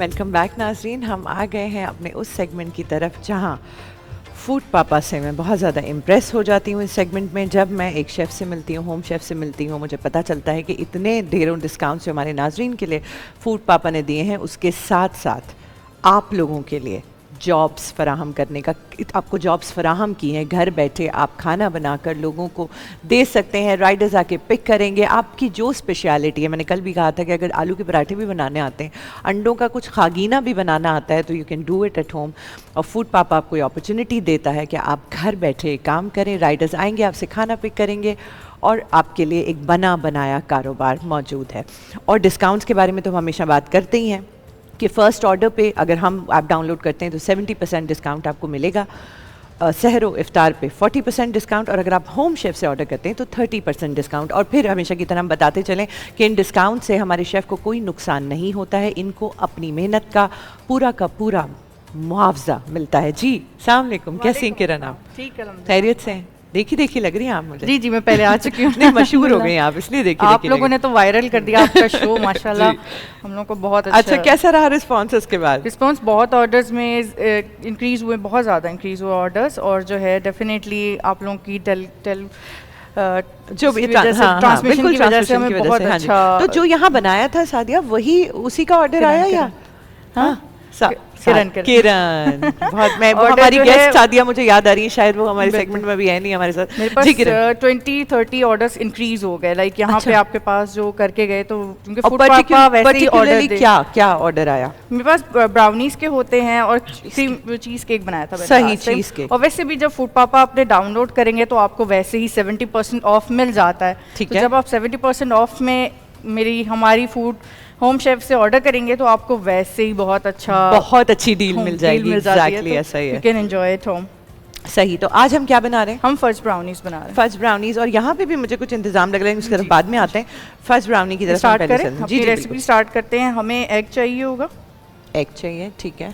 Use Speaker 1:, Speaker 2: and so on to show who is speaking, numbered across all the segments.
Speaker 1: Welcome back नाज़रीन। हम आ गए हैं अपने उस सेगमेंट की तरफ जहां फूड पापा से मैं बहुत ज़्यादा इम्प्रेस हो जाती हूँ। इस सेगमेंट में जब मैं एक शेफ़ से मिलती हूँ, होम शेफ़ से मिलती हूँ, मुझे पता चलता है कि इतने ढेरों डिस्काउंट्स जो हमारे नाज़रीन के लिए फूड पापा ने दिए हैं, उसके साथ साथ आप लोगों के लिए जॉब्स फराहम करने का, आपको जॉब्स फराहम की हैं। घर बैठे आप खाना बनाकर लोगों को दे सकते हैं। राइडर्स आके पिक करेंगे आपकी जो स्पेशलिटी है। मैंने कल भी कहा था कि अगर आलू के पराठे भी बनाने आते हैं, अंडों का कुछ खागीना भी बनाना आता है, तो you can do it at home. और फूड पापा आपको ये अपॉर्चुनिटी देता है कि आप घर बैठे काम करें। राइडर्स आएंगे, आपसे खाना पिक करेंगे और आपके लिए एक बना बनाया कारोबार मौजूद है। और डिस्काउंट्स के बारे में तो हम हमेशा बात करते ही हैं कि फ़र्स्ट ऑर्डर पे अगर हम ऐप डाउनलोड करते हैं तो 70% डिस्काउंट आपको मिलेगा। सहरो इफ्तार पे 40% डिस्काउंट, और अगर आप होम शेफ़ से ऑर्डर करते हैं तो 30% डिस्काउंट। और फिर हमेशा की तरह हम बताते चलें कि इन डिस्काउंट से हमारे शेफ़ को कोई नुकसान नहीं होता है। इनको अपनी मेहनत का पूरा मुआवजा मिलता है। जी अस्सलाम वालेकुम, कैसी हैं किरण आप?
Speaker 2: ठीक है,
Speaker 1: खैरियत से हैं? देखी लग रही हैं आप मुझे।
Speaker 2: जी मैं पहले आ चुकी हूँ।
Speaker 1: नहीं, मशहूर हो गई आप, इसलिए देखी
Speaker 2: आप लोगों ने तो वायरल कर दिया आपका शो माशाल्लाह। हम लोग को बहुत
Speaker 1: अच्छा कैसा रहा रिस्पॉन्स उसके बाद?
Speaker 2: रिस्पॉन्स बहुत, ऑर्डर्स में इंक्रीज हुए, बहुत ज़्यादा इंक्रीज हुए ऑर्डर्स। और जो है डेफिनेटली आप लोगों की
Speaker 1: जो भी
Speaker 2: ट्रांसमिशन की वजह से हमें बहुत अच्छा।
Speaker 1: तो जो यहाँ बनाया था सादिया, वही उसी का ऑर्डर आया या? हाँ किरण बहुत मैं वो हमारी गेस्ट सादिया मुझे याद आ रही है, शायद वो हमारे सेगमेंट में भी है नहीं हमारे साथ।
Speaker 2: मेरे पास 20-30 ऑर्डर्स इंक्रीज हो गए। लाइक यहाँ पे आपके पास जो करके गए तो उनके फूड पापा वैसे ही ऑर्डर दे।
Speaker 1: क्या ऑर्डर आया?
Speaker 2: मेरे पास ब्राउनीज के होते हैं और चीज केक बनाया था।
Speaker 1: सही, चीज केक।
Speaker 2: और वैसे भी जब फूड पापा अपने डाउनलोड करेंगे तो आपको वैसे ही 70% ऑफ मिल जाता है।
Speaker 1: ठीक
Speaker 2: है। जब आप 70% ऑफ में हमारी फूड होम शेफ से ऑर्डर करेंगे तो आपको वैसे ही बहुत अच्छी डील मिल जाएगी।
Speaker 1: एग्जैक्टली ऐसा ही है।
Speaker 2: You can enjoy it home.
Speaker 1: सही, तो आज हम क्या बना रहे हैं?
Speaker 2: हम फज ब्राउनीज बना रहे हैं।
Speaker 1: फज ब्राउनीज, और यहाँ पे भी मुझे कुछ इंतजाम लग रहा है, उसके तरफ बाद में आते हैं। फज ब्राउनी की तरफ
Speaker 2: स्टार्ट करें। जी रेसिपी स्टार्ट करते हैं। हमें एग चाहिए होगा।
Speaker 1: एग चाहिए, ठीक है।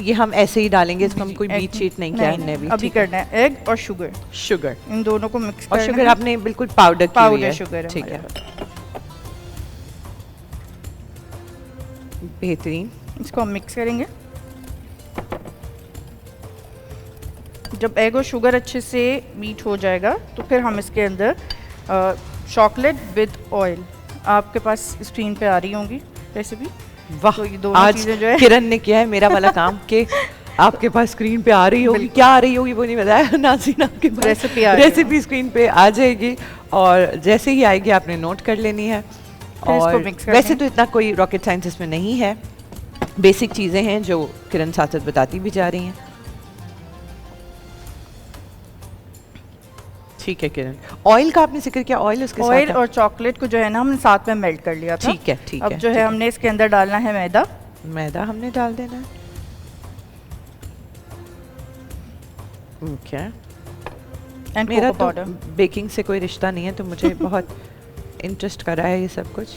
Speaker 1: ये हम ऐसे ही डालेंगे, इसको हम कोई बीट शीट नहीं किया हमने
Speaker 2: अभी करना है। एग और शुगर इन दोनों को मिक्स करना है।
Speaker 1: और शुगर आपने बिल्कुल पाउडर
Speaker 2: शुगर,
Speaker 1: ठीक है, बेहतरीन।
Speaker 2: इसको हम मिक्स करेंगे। जब एग और शुगर अच्छे से बीट हो जाएगा तो फिर हम इसके अंदर चॉकलेट विद ऑयल, आपके पास स्क्रीन पे आ रही होंगी रेसिपी।
Speaker 1: वाह,
Speaker 2: तो ये दोनों
Speaker 1: आज
Speaker 2: चीजें जो है
Speaker 1: किरण ने किया है मेरा वाला काम कि आपके पास स्क्रीन पे आ रही होगी, क्या आ रही होगी वो नहीं बताया नाज़रीन, आपके पास रेसिपी स्क्रीन पे आ जाएगी और जैसे ही आएगी आपने नोट कर लेनी है। और वैसे तो इतना कोई रॉकेट साइंस इसमें नहीं है, बेसिक चीज़ें हैं जो किरण साथ साथ बताती भी जा रही हैं। ठीक है किरण, ऑयल का आपने जिक्र किया, ऑयल उसके
Speaker 2: ऑयल
Speaker 1: साथ
Speaker 2: और चॉकलेट को जो है ना हमने साथ में मेल्ट कर लिया था।
Speaker 1: ठीक है, ठीक है।
Speaker 2: अब जो है हमने इसके अंदर डालना है मैदा हमने
Speaker 1: डाल देना है। ओके, मेरा तो बेकिंग से कोई रिश्ता नहीं है, तो मुझे बहुत इंटरेस्ट कर रहा है ये सब कुछ।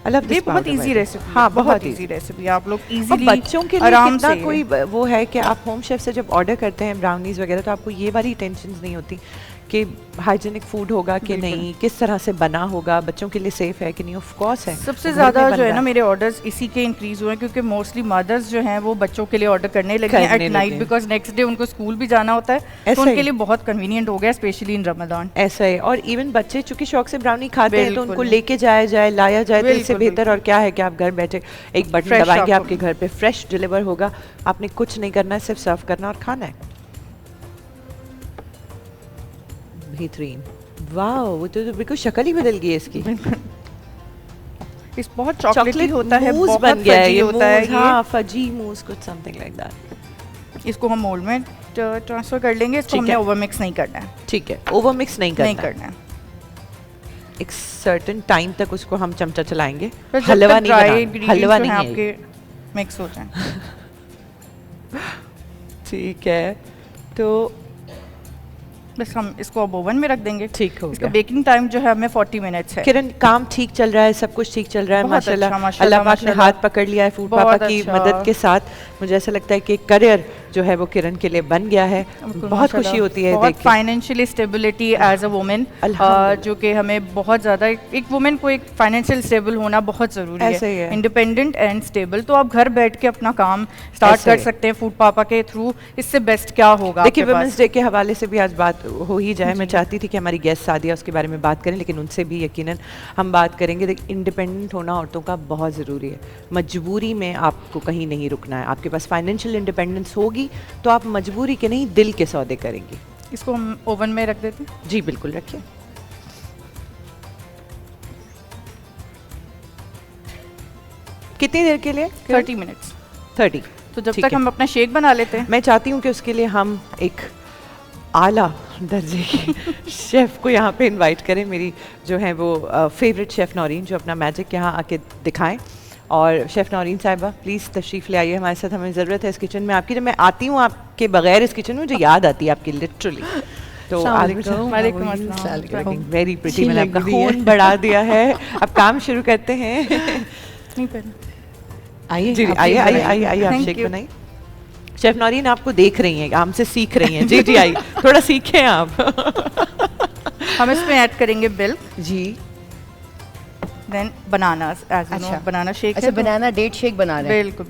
Speaker 2: ये बहुत इजी रेसिपी। हाँ, बहुत इजी रेसिपी। आप लोग इजीली
Speaker 1: बच्चों के लिए कितना कोई वो है कि आप होम शेफ से जब ऑर्डर करते हैं ब्राउनीज वगैरह, तो आपको ये वाली टेंशन नहीं होती कि हाइजीनिक फूड होगा कि नहीं, किस तरह से बना होगा, बच्चों के लिए सेफ है कि नहीं। ऑफ कोर्स है।
Speaker 2: सबसे ज़्यादा जो है ना मेरे ऑर्डर्स इसी के इंक्रीज हुए हैं, क्योंकि मोस्टली मदर्स जो हैं वो बच्चों के लिए ऑर्डर करने लगे हैं at night, because next day उनको स्कूल भी जाना होता है, तो उनके लिए बहुत कन्वीनियंट हो गया, स्पेशली इन रमजान।
Speaker 1: ऐसा है। और इवन बच्चे चूंकि शौक से ब्राउनी खाते हैं तो उनको लेके लाया जाए, तो इससे बेहतर और क्या है कि आप घर बैठे एक बटन दबाएंगे, आपके घर पे फ्रेश डिलीवर होगा। आपने कुछ नहीं करना है, सिर्फ सर्व करना और खाना है। बेहतरीन, वाह, वो तो बिल्कुल शक्ल ही बदल गई है इसकी।
Speaker 2: इस बहुत चॉकलेटी होता है,
Speaker 1: बहुत बन गया है ये होता है। हाँ, फजी मूस कुछ समथिंग लाइक दैट।
Speaker 2: इसको हम मोल्ड में ट्रांसफर कर लेंगे। इसको हमने ओवर मिक्स नहीं करना है।
Speaker 1: ठीक है, ओवर मिक्स नहीं करना है। एक सर्टेन टाइम तक उसको हम चमचा चलाएंगे, हलवा नहीं
Speaker 2: आपके मिक्स हो जाए।
Speaker 1: ठीक है, तो
Speaker 2: बस हम इसको अब ओवन में रख देंगे।
Speaker 1: ठीक हो
Speaker 2: इसका बेकिंग टाइम जो है हमें 40 मिनट्स है।
Speaker 1: किरण, काम ठीक चल रहा है, सब कुछ ठीक चल रहा है माशाल्लाह। अल्लाह पाक ने हाथ पकड़ लिया है फूड पापा की मदद के साथ। मुझे ऐसा लगता है कि करियर जो है वो किरण के लिए बन गया है। बहुत खुशी होती है
Speaker 2: बहुत
Speaker 1: देख के।
Speaker 2: Financially stability as a women, जो कि हमें बहुत ज़्यादा, एक वुमेन को एक फाइनेंशियल स्टेबल होना बहुत ज़रूरी है, इंडिपेंडेंट एंड स्टेबल। तो आप घर बैठ के अपना काम स्टार्ट कर सकते हैं फूड पापा के थ्रू। इससे बेस्ट क्या होगा?
Speaker 1: देखिए, वुमेंस डे के हवाले से भी आज बात हो ही जाए। मैं चाहती थी कि हमारी गेस्ट सादिया उसके बारे में बात करें, लेकिन उनसे भी यकीनन हम बात करेंगे। देखिए, इंडिपेंडेंट होना औरतों का बहुत ज़रूरी है। मजबूरी में आपको कहीं नहीं रुकना है। आपके पास फाइनेंशियल इंडिपेंडेंस होगी तो आप मजबूरी के नहीं, दिल के सौदे करेंगी।
Speaker 2: इसको हम ओवन में रख देते हैं।
Speaker 1: जी बिल्कुल, रखिए। कितनी देर के लिए?
Speaker 2: 30 मिनट्स।
Speaker 1: 30।
Speaker 2: तो जब तक हम अपना शेक बना लेते हैं,
Speaker 1: मैं चाहती हूँ कि उसके लिए हम एक आला दर्जे की शेफ़ को यहाँ पे इनवाइट करें। मेरी जो है वो फेवरेट शेफ़ नौरीन, जो अपना मैजिक यहाँ आके दिखाएं। और शेफ़ नौरीन साहिबा, प्लीज़ तशरीफ़ ले आइए हमारे साथ। हमें ज़रूरत है इस किचन में आपकी। जब मैं आती हूँ आपके बगैर इस किचन में, मुझे याद आती है आपकी, लिटरली। तो वेरी प्रिटी, मैंने आपका खून बढ़ा दिया है। अब काम शुरू करते हैं। आइए जी, आइए आइए आइए आइए, आप शेक बनाइए। शेफ नौरीन आपको देख रही हैं, हमसे सीख रही हैं। जी जी, आइए, थोड़ा सीखें आप।
Speaker 2: हम इसमें ऐड करेंगे मिल्क
Speaker 3: जी,
Speaker 2: then bananas, as you know banana shake है।
Speaker 3: अच्छा, बनाना डेट शेक बना रहे हैं।
Speaker 2: बिल्कुल।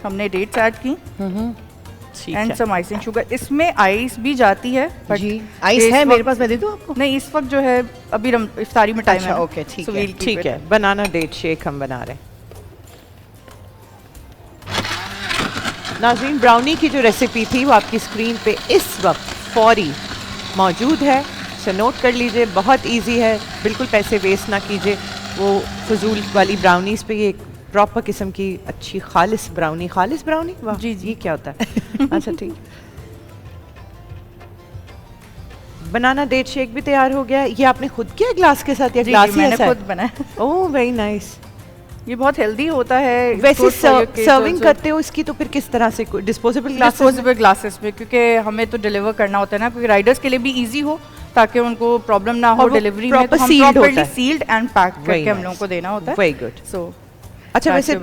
Speaker 2: हमने डेट्स ऐड की एंड सम आइसिंग शुगर। इसमें आइस भी जाती है।
Speaker 3: जी, आइस है मेरे पास, मैं दे दूं आपको?
Speaker 2: नहीं, इस वक्त जो है अभी इफ्तारी में टाइम है।
Speaker 3: ओके, ठीक है,
Speaker 1: ठीक है। बनाना डेट शेक हम बना रहे हैं। नाज़रीन, ब्राउनी की जो रेसिपी थी वो आपकी स्क्रीन पे इस वक्त फौरी मौजूद है, इसे नोट कर लीजिए। बहुत इजी है, बिल्कुल पैसे वेस्ट ना कीजिए वो फजूल वाली ब्राउनीज़ पे। ये प्रॉपर किस्म की अच्छी खालिस ब्राउनी। खालिस ब्राउनी, वाह जी, ये क्या होता है? अच्छा ठीक। बनाना डेट शेक भी तैयार हो गया। ये आपने खुद किया ग्लास के साथ या ग्लास ही
Speaker 2: मैंने
Speaker 1: ऐसा
Speaker 2: खुद बनाया?
Speaker 1: Oh very nice.
Speaker 2: ये बहुत हेल्दी होता है।
Speaker 1: वैसे सर्विंग करते हो इसकी तो फिर किस तरह से? डिस्पोजेबल
Speaker 2: ग्लासेस में, क्योंकि हमें तो डिलीवर करना होता है ना, क्योंकि राइडर्स के लिए भी इजी हो, ताकि उनको प्रॉब्लम ना हो डिलीवरी में। तो हम प्रॉपर्ली सील्ड एंड पैक करके हम लोगों को देना होता है।
Speaker 1: Very good. सो अच्छा, वैसे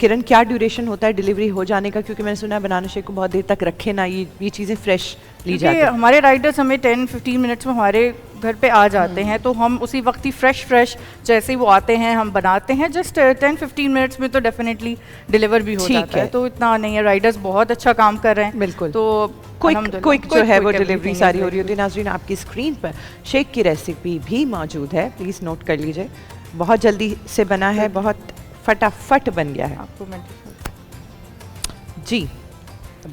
Speaker 1: किरण क्या ड्यूरेशन होता है डिलीवरी हो जाने का? क्योंकि मैंने सुना है बनाना शेक को बहुत देर तक रखे ना, ये चीज़ें फ्रेश ली जाती है।
Speaker 2: हमारे राइडर्स हमें 10-15 मिनट्स में हमारे घर पे आ जाते हैं, तो हम उसी वक्त ही फ्रेश जैसे ही वो आते हैं हम बनाते हैं। जस्ट 10-15 मिनट्स में तो डेफिनेटली डिलीवर भी हो जाता है। तो इतना नहीं है, राइडर्स बहुत अच्छा काम कर रहे हैं।
Speaker 1: बिल्कुल।
Speaker 2: तो
Speaker 1: क्विक जो है वो डिलीवरी सारी हो रही होती है। नाज़रीन, आपकी स्क्रीन पर शेक की रेसिपी भी मौजूद है, प्लीज़ नोट कर लीजिए। बहुत जल्दी से बना है, बहुत फटाफट बन गया है। आपको मैं जी,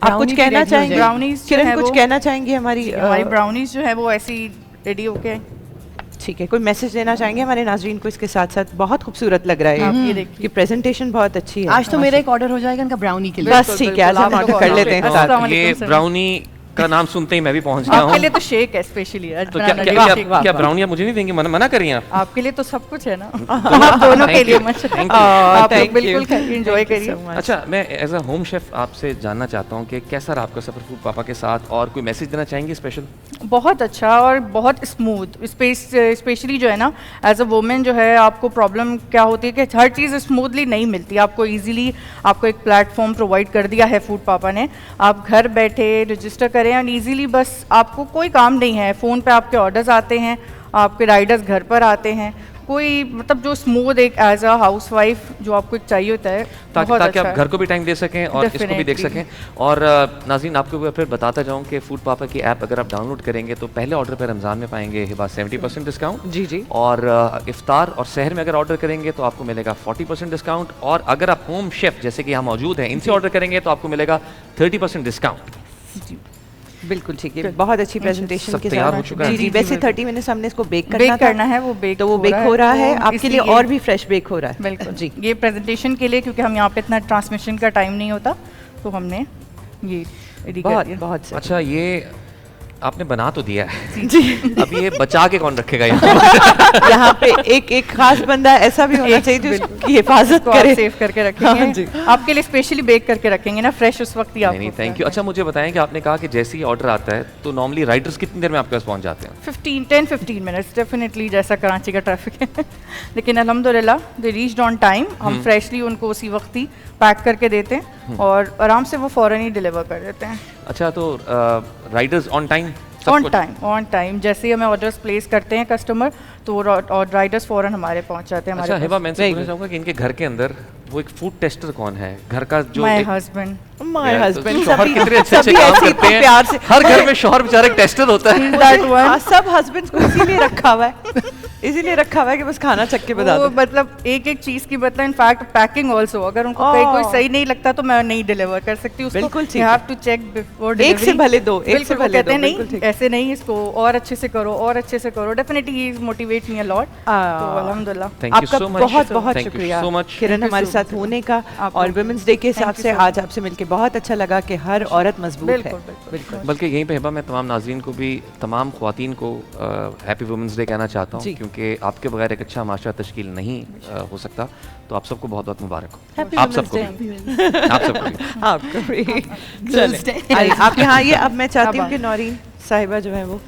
Speaker 1: आप कुछ कहना चाहेंगे?
Speaker 2: ब्राउनीज
Speaker 1: किरण कुछ कहना चाहेंगे? हमारी
Speaker 2: ब्राउनीज जो है वो ऐसी रेडी होके।
Speaker 1: ठीक है, कोई मैसेज देना चाहेंगे हमारे नाज़रीन को? इसके साथ साथ बहुत खूबसूरत लग रहा है,
Speaker 2: ये देखिए
Speaker 1: प्रेजेंटेशन बहुत अच्छी है।
Speaker 3: आज तो मेरा एक ऑर्डर हो जाएगा इनका ब्राउनी के लिए।
Speaker 1: बस ठीक है, आज हम ऑर्डर कर लेते हैं।
Speaker 4: ये ब्राउनी का नाम सुनते ही मैं भी पहुंच गया हूं।
Speaker 2: आपके लिए तो शेक है स्पेशली।
Speaker 4: तो क्या ब्राउनी आप मुझे नहीं देंगे? मना करिए आप।
Speaker 2: आपके लिए तो सब कुछ है ना। आप दोनों के लिए आप बिल्कुल एंजॉय करिए।
Speaker 4: अच्छा, मैं एज अ होम शेफ आपसे जानना चाहता हूं कि कैसा रहा आपका सफर फूड पापा के साथ, और कोई मैसेज देना चाहेंगे स्पेशल?
Speaker 2: बहुत अच्छा और बहुत स्मूथ। स्पेशली जो है ना, एज अ वुमेन जो है, आपको प्रॉब्लम क्या होती है कि हर चीज़ स्मूथली नहीं मिलती आपको। ईजिली आपको एक प्लेटफॉर्म प्रोवाइड कर दिया है फूड पापा ने। आप घर बैठे रजिस्टर करें एंड ईजिली, बस आपको कोई काम नहीं है। फ़ोन पे आपके ऑर्डर्स आते हैं, आपके राइडर्स घर पर आते हैं। कोई मतलब जो स्मूथ एक एज अ हाउस वाइफ जो आपको चाहिए होता है,
Speaker 4: ताकि आप घर को भी टाइम दे सकें और इसको भी देख सकें। और नाज़रीन, आपको फिर बताता जाऊं कि फूड पापा की ऐप अगर आप डाउनलोड करेंगे तो पहले ऑर्डर पर रमज़ान में पाएंगे हिबा 70% डिस्काउंट।
Speaker 1: जी जी।
Speaker 4: और इफ्तार और सहर में अगर ऑर्डर करेंगे तो आपको मिलेगा 40% डिस्काउंट। और अगर आप होम शेफ जैसे कि यहाँ मौजूद हैं, इनसे ऑर्डर करेंगे तो आपको मिलेगा 30% डिस्काउंट।
Speaker 1: बिल्कुल ठीक है, बहुत अच्छी प्रेजेंटेशन के
Speaker 4: तैयार हो चुका है।
Speaker 1: जी, वैसे 30 मिनट्स हमने इसको बेक
Speaker 2: करना है, वो बेक
Speaker 1: तो वो बेक हो रहा है आपके लिए, और भी फ्रेश बेक हो रहा है।
Speaker 2: बिल्कुल जी, ये प्रेजेंटेशन के लिए, क्योंकि हम यहाँ पे इतना ट्रांसमिशन का टाइम नहीं होता, तो हमने ये
Speaker 1: बहुत
Speaker 4: अच्छा। ये आपने बना तो दिया है,
Speaker 1: जी
Speaker 4: अभी ये बचा के कौन रखेगा यहाँ?
Speaker 1: यहाँ पे एक खास बंदा ऐसा भी होना चाहिए जो इसकी हिफाजत
Speaker 2: इसको आप
Speaker 1: करे।
Speaker 2: सेव करके
Speaker 1: हाँ
Speaker 2: रखेंगे,
Speaker 1: जी।
Speaker 2: आपके लिए स्पेशली बेक करके रखेंगे ना, फ्रेश उस वक्त ही आपको।
Speaker 4: नहीं थैंक यू। अच्छा मुझे बताएं कि आपने कहा कि जैसे ही ऑर्डर आता है तो नॉर्मली राइडर्स कितनी देर में आपके पास पहुंच जाते हैं?
Speaker 2: 10-15 मिनट्स डेफिनेटली, जैसा कराची का ट्रैफिक है। लेकिन अल्हम्दुलिल्लाह दे रीच्ड ऑन टाइम, हम फ्रेशली उनको उसी वक्त ही पैक करके देते हैं और आराम से वो फ़ौरन ही डिलीवर कर देते हैं।
Speaker 4: अच्छा तो Riders on time?
Speaker 2: On time जैसे ही हमें ऑर्डर्स प्लेस करते हैं कस्टमर तो और राइडर्स फ़ौरन हमारे पहुंच जाते हैं।
Speaker 4: अच्छा हिबा, मैं
Speaker 1: Very
Speaker 4: पूछना
Speaker 1: good.
Speaker 4: चाहूँगा कि इनके घर के अंदर वो एक फूड टेस्टर कौन है घर का जो
Speaker 2: माय
Speaker 4: एक-
Speaker 2: हस्बैंड।
Speaker 1: माय
Speaker 4: यार, तो
Speaker 1: हस्बैंड
Speaker 4: शौहर कितने अच्छे अच्छे
Speaker 1: सभी
Speaker 4: काम
Speaker 1: ऐसे
Speaker 4: करते
Speaker 1: इतने प्यार से
Speaker 4: हैं, हर घर में शौहर बेचारा एक टेस्टर होता है।
Speaker 2: That one.
Speaker 1: हाँ, सब हस्बैंड्स को इसीलिए रखा हुआ है, इसीलिए रखा हुआ है कि बस खाना चख के बता
Speaker 2: वो
Speaker 1: दो।
Speaker 2: मतलब एक एक चीज की मतलब इनफैक्ट पैकिंग ऑल्सो, अगर उनको कहीं कोई सही नहीं लगता तो मैं नहीं डिलीवर कर सकती उसको।
Speaker 1: बिल्कुल ठीक
Speaker 2: यू
Speaker 1: है।
Speaker 2: हैव टू चेक बिफोर
Speaker 1: एक से भले दो, एक से
Speaker 2: बिल्कुल, वो
Speaker 1: भले
Speaker 2: कहते
Speaker 1: दो,
Speaker 2: हैं
Speaker 1: बिल्कुल
Speaker 2: नहीं
Speaker 1: ठीक।
Speaker 2: ऐसे नहीं, इसको और अच्छे से करो और अच्छे से करो। Definitely he motivate me a lot. तो अल्हम्दुलिल्लाह।
Speaker 4: Thank you
Speaker 1: आपका
Speaker 4: so much.
Speaker 1: बहुत बहुत
Speaker 4: Thank you
Speaker 1: शुक्रिया
Speaker 4: so much.
Speaker 1: Kiran
Speaker 2: Thank you
Speaker 1: हमारे
Speaker 2: so
Speaker 1: साथ होने का,
Speaker 2: आपको
Speaker 1: और वुमेन्स डे के हिसाब
Speaker 2: you
Speaker 1: से
Speaker 2: so
Speaker 1: आज आपसे मिलके बहुत अच्छा लगा कि हर औरत मजबूत है।
Speaker 2: बिल्कुल बिल्कुल।
Speaker 4: बल्कि यहीं पे हिबा मैं तमाम नाज़रीन को भी, तमाम ख्वातीन को हैप्पी वुमेंस डे कहना चाहता हूँ,
Speaker 1: जी।
Speaker 4: क्योंकि आपके बगैर एक अच्छा माशरा तश्कील नहीं हो सकता। तो आप सबको बहुत बहुत मुबारक हो।
Speaker 1: Happy
Speaker 4: आप
Speaker 1: Women's
Speaker 4: सबको
Speaker 1: Day.
Speaker 4: भी, आप सबको भी।
Speaker 1: आपको भी। चलें। आइए, अब मैं चाहती हूँ कि नौरीन साहिबा जो है वो